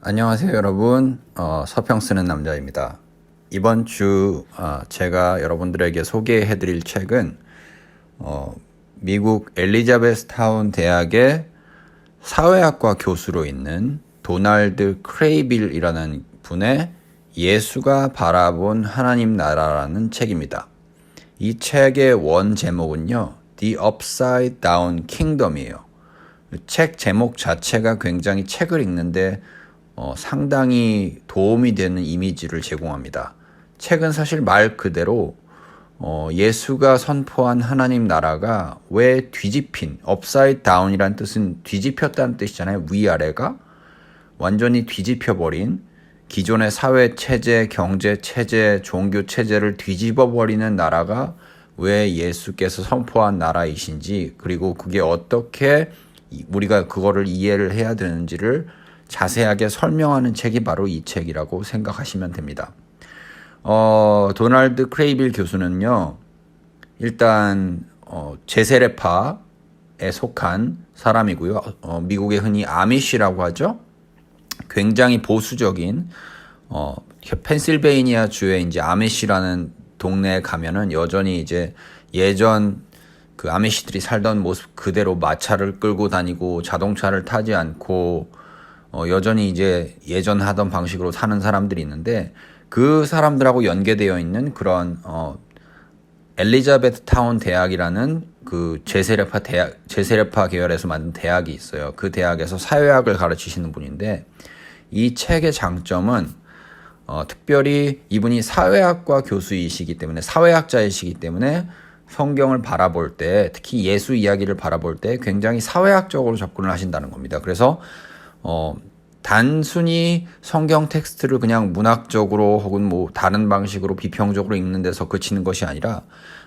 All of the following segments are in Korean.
안녕하세요 여러분. 서평 쓰는 남자입니다. 이번 주 제가 여러분들에게 소개해드릴 책은 미국 엘리자베스타운 대학의 사회학과 교수로 있는 도널드 크레이빌이라는 분의 예수가 바라본 하나님 나라라는 책입니다. 이 책의 원 제목은요, The Upside Down Kingdom이에요. 책 제목 자체가 굉장히 책을 읽는데 상당히 도움이 되는 이미지를 제공합니다. 책은 사실 말 그대로 예수가 선포한 하나님 나라가 왜 뒤집힌, upside down이란 뜻은 뒤집혔다는 뜻이잖아요. 위아래가 완전히 뒤집혀버린 기존의 사회 체제, 경제 체제, 종교 체제를 뒤집어버리는 나라가 왜 예수께서 선포한 나라이신지, 그리고 그게 어떻게 우리가 그거를 이해를 해야 되는지를 자세하게 설명하는 책이 바로 이 책이라고 생각하시면 됩니다. 도널드 크레이빌 교수는요, 일단 제세례파에 속한 사람이고요. 미국에 흔히 아미시라고 하죠. 굉장히 보수적인 펜실베이니아 주에 이제 아미시라는 동네에 가면은 여전히 이제 예전 그 아미시들이 살던 모습 그대로 마차를 끌고 다니고 자동차를 타지 않고 여전히 이제 예전 하던 방식으로 사는 사람들이 있는데, 그 사람들하고 연계되어 있는 그런 엘리자베트 타운 대학이라는 그 제세례파 계열에서 만든 대학이 있어요. 그 대학에서 사회학을 가르치시는 분인데, 이 책의 장점은 특별히 이분이 사회학과 교수이시기 때문에, 사회학자이시기 때문에 성경을 바라볼 때, 특히 예수 이야기를 바라볼 때 굉장히 사회학적으로 접근을 하신다는 겁니다. 그래서 단순히 성경 텍스트를 그냥 문학적으로 혹은 뭐 다른 방식으로 비평적으로 읽는 데서 그치는 것이 아니라,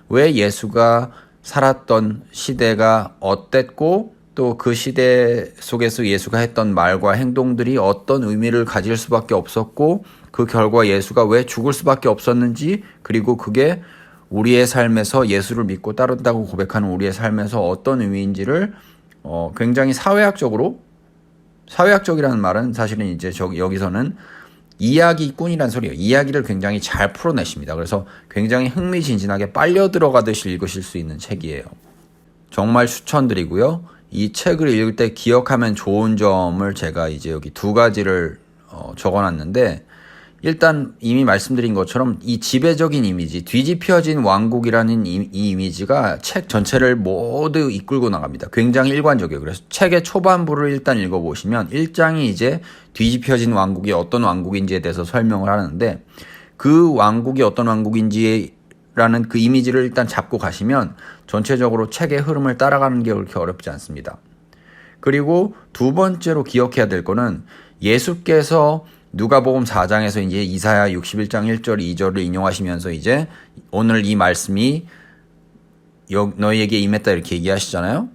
왜 예수가 살았던 시대가 어땠고, 또 그 시대 속에서 예수가 했던 말과 행동들이 어떤 의미를 가질 수밖에 없었고, 그 결과 예수가 왜 죽을 수밖에 없었는지, 그리고 그게 우리의 삶에서 예수를 믿고 따른다고 고백하는 우리의 삶에서 어떤 의미인지를 굉장히 사회학적이라는 말은 사실은 이제 여기서는 이야기꾼이라는 소리예요. 이야기를 굉장히 잘 풀어내십니다. 그래서 굉장히 흥미진진하게 빨려 들어가듯이 읽으실 수 있는 책이에요. 정말 추천드리고요. 이 책을 읽을 때 기억하면 좋은 점을 제가 이제 여기 두 가지를 적어놨는데, 일단 이미 말씀드린 것처럼 이 지배적인 이미지, 뒤집혀진 왕국이라는 이 이미지가 책 전체를 모두 이끌고 나갑니다. 굉장히 일관적이에요. 그래서 책의 초반부를 일단 읽어보시면 1장이 이제 뒤집혀진 왕국이 어떤 왕국인지에 대해서 설명을 하는데, 그 왕국이 어떤 왕국인지라는 그 이미지를 일단 잡고 가시면 전체적으로 책의 흐름을 따라가는 게 그렇게 어렵지 않습니다. 그리고 두 번째로 기억해야 될 거는, 예수께서 누가복음 4장에서 이제 이사야 61장 1절 2절을 인용하시면서 이제 오늘 이 말씀이 너희에게 임했다 이렇게 얘기하시잖아요.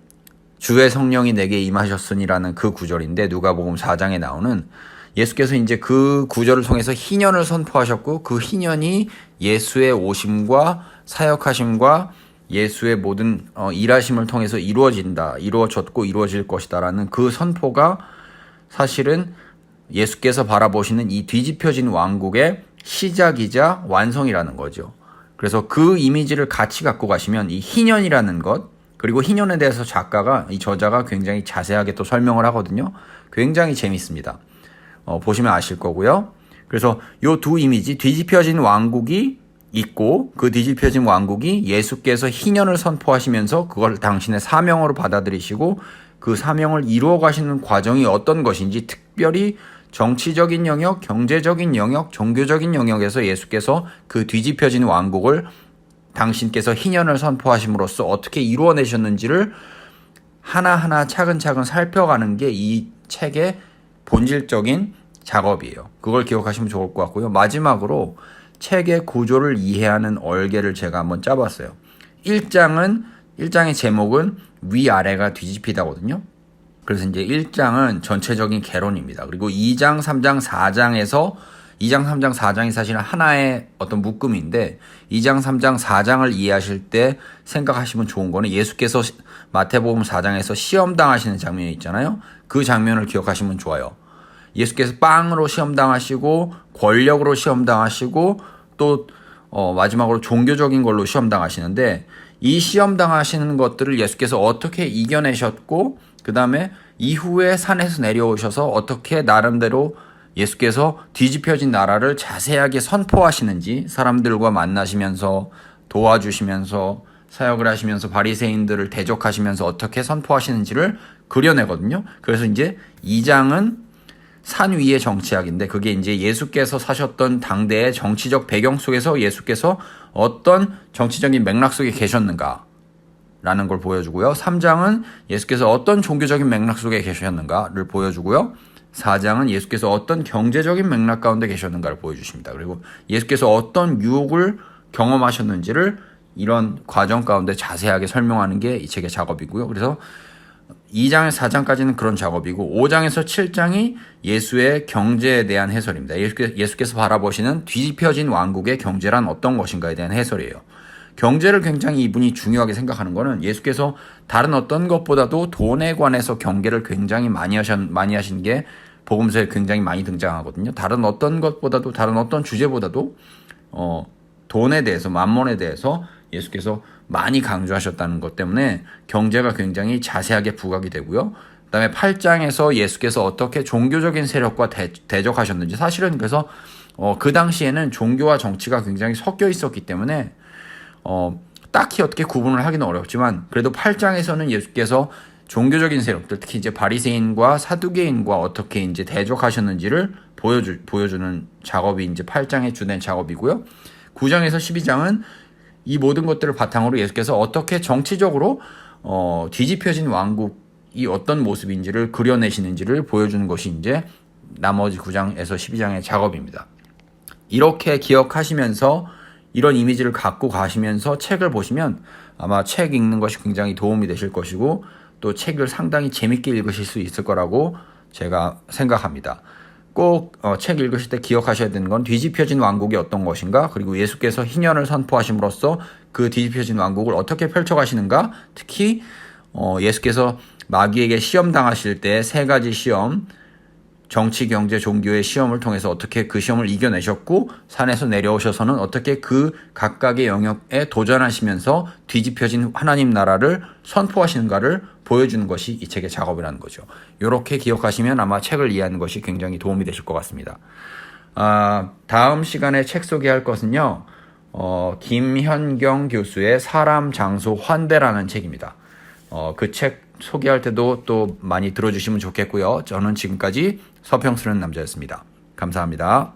주의 성령이 내게 임하셨으니라는 그 구절인데, 누가복음 4장에 나오는 예수께서 이제 그 구절을 통해서 희년을 선포하셨고, 그 희년이 예수의 오심과 사역하심과 예수의 모든 일하심을 통해서 이루어졌고 이루어질 것이다라는 그 선포가 사실은 예수께서 바라보시는 이 뒤집혀진 왕국의 시작이자 완성이라는 거죠. 그래서 그 이미지를 같이 갖고 가시면 이 희년이라는 것, 그리고 희년에 대해서 이 저자가 굉장히 자세하게 또 설명을 하거든요. 굉장히 재밌습니다. 보시면 아실 거고요. 그래서 요 두 이미지, 뒤집혀진 왕국이 있고, 그 뒤집혀진 왕국이 예수께서 희년을 선포하시면서 그걸 당신의 사명으로 받아들이시고, 그 사명을 이루어 가시는 과정이 어떤 것인지, 특별히 정치적인 영역, 경제적인 영역, 종교적인 영역에서 예수께서 그 뒤집혀진 왕국을 당신께서 희년을 선포하심으로써 어떻게 이루어내셨는지를 하나하나 차근차근 살펴가는 게 이 책의 본질적인 작업이에요. 그걸 기억하시면 좋을 것 같고요. 마지막으로 책의 구조를 이해하는 얼개를 제가 한번 짜봤어요. 1장의 제목은 위아래가 뒤집히다거든요. 그래서 이제 1장은 전체적인 개론입니다. 그리고 2장, 3장, 4장에서 2장, 3장, 4장이 사실은 하나의 어떤 묶음인데, 2장, 3장, 4장을 이해하실 때 생각하시면 좋은 거는, 예수께서 마태복음 4장에서 시험당하시는 장면이 있잖아요. 그 장면을 기억하시면 좋아요. 예수께서 빵으로 시험당하시고 권력으로 시험당하시고 또 마지막으로 종교적인 걸로 시험당하시는데 이 시험당하시는 것들을 예수께서 어떻게 이겨내셨고 그 다음에 이후에 산에서 내려오셔서 어떻게 나름대로 예수께서 뒤집혀진 나라를 자세하게 선포하시는지 사람들과 만나시면서 도와주시면서 사역을 하시면서 바리새인들을 대적하시면서 어떻게 선포하시는지를 그려내거든요. 그래서 이제 2장은 산 위의 정치학인데 그게 이제 예수께서 사셨던 당대의 정치적 배경 속에서 예수께서 어떤 정치적인 맥락 속에 계셨는가 라는 걸 보여주고요. 3장은 예수께서 어떤 종교적인 맥락 속에 계셨는가를 보여주고요. 4장은 예수께서 어떤 경제적인 맥락 가운데 계셨는가를 보여주십니다. 그리고 예수께서 어떤 유혹을 경험하셨는지를 이런 과정 가운데 자세하게 설명하는 게 이 책의 작업이고요. 그래서 2장에서 4장까지는 그런 작업이고 5장에서 7장이 예수의 경제에 대한 해설입니다. 예수께서 바라보시는 뒤집혀진 왕국의 경제란 어떤 것인가에 대한 해설이에요. 경제를 굉장히 이분이 중요하게 생각하는 거는 예수께서 다른 어떤 것보다도 돈에 관해서 경계를 굉장히 많이 하신 게 복음서에 굉장히 많이 등장하거든요. 다른 어떤 것보다도 다른 어떤 주제보다도 돈에 대해서 만몬에 대해서 예수께서 많이 강조하셨다는 것 때문에 경제가 굉장히 자세하게 부각이 되고요. 그다음에 8장에서 예수께서 어떻게 종교적인 세력과 대적하셨는지 사실은 그래서 그 당시에는 종교와 정치가 굉장히 섞여 있었기 때문에 딱히 어떻게 구분을 하기는 어렵지만 그래도 8장에서는 예수께서 종교적인 세력들 특히 이제 바리새인과 사두개인과 어떻게 이제 대적하셨는지를 보여주는 작업이 이제 8장의 주된 작업이고요. 9장에서 12장은 이 모든 것들을 바탕으로 예수께서 어떻게 정치적으로 뒤집혀진 왕국이 어떤 모습인지를 그려내시는지를 보여주는 것이 이제 나머지 9장에서 12장의 작업입니다. 이렇게 기억하시면서 이런 이미지를 갖고 가시면서 책을 보시면 아마 책 읽는 것이 굉장히 도움이 되실 것이고 또 책을 상당히 재밌게 읽으실 수 있을 거라고 제가 생각합니다. 꼭 책 읽으실 때 기억하셔야 되는 건 뒤집혀진 왕국이 어떤 것인가 그리고 예수께서 희년을 선포하심으로써 그 뒤집혀진 왕국을 어떻게 펼쳐가시는가 특히 예수께서 마귀에게 시험 당하실 때 세 가지 시험 정치, 경제, 종교의 시험을 통해서 어떻게 그 시험을 이겨내셨고 산에서 내려오셔서는 어떻게 그 각각의 영역에 도전하시면서 뒤집혀진 하나님 나라를 선포하시는가를 보여주는 것이 이 책의 작업이라는 거죠. 이렇게 기억하시면 아마 책을 이해하는 것이 굉장히 도움이 되실 것 같습니다. 다음 시간에 책 소개할 것은요. 김현경 교수의 사람, 장소, 환대라는 책입니다. 그 책 소개할 때도 또 많이 들어주시면 좋겠고요. 저는 지금까지 서평 쓰는 남자였습니다. 감사합니다.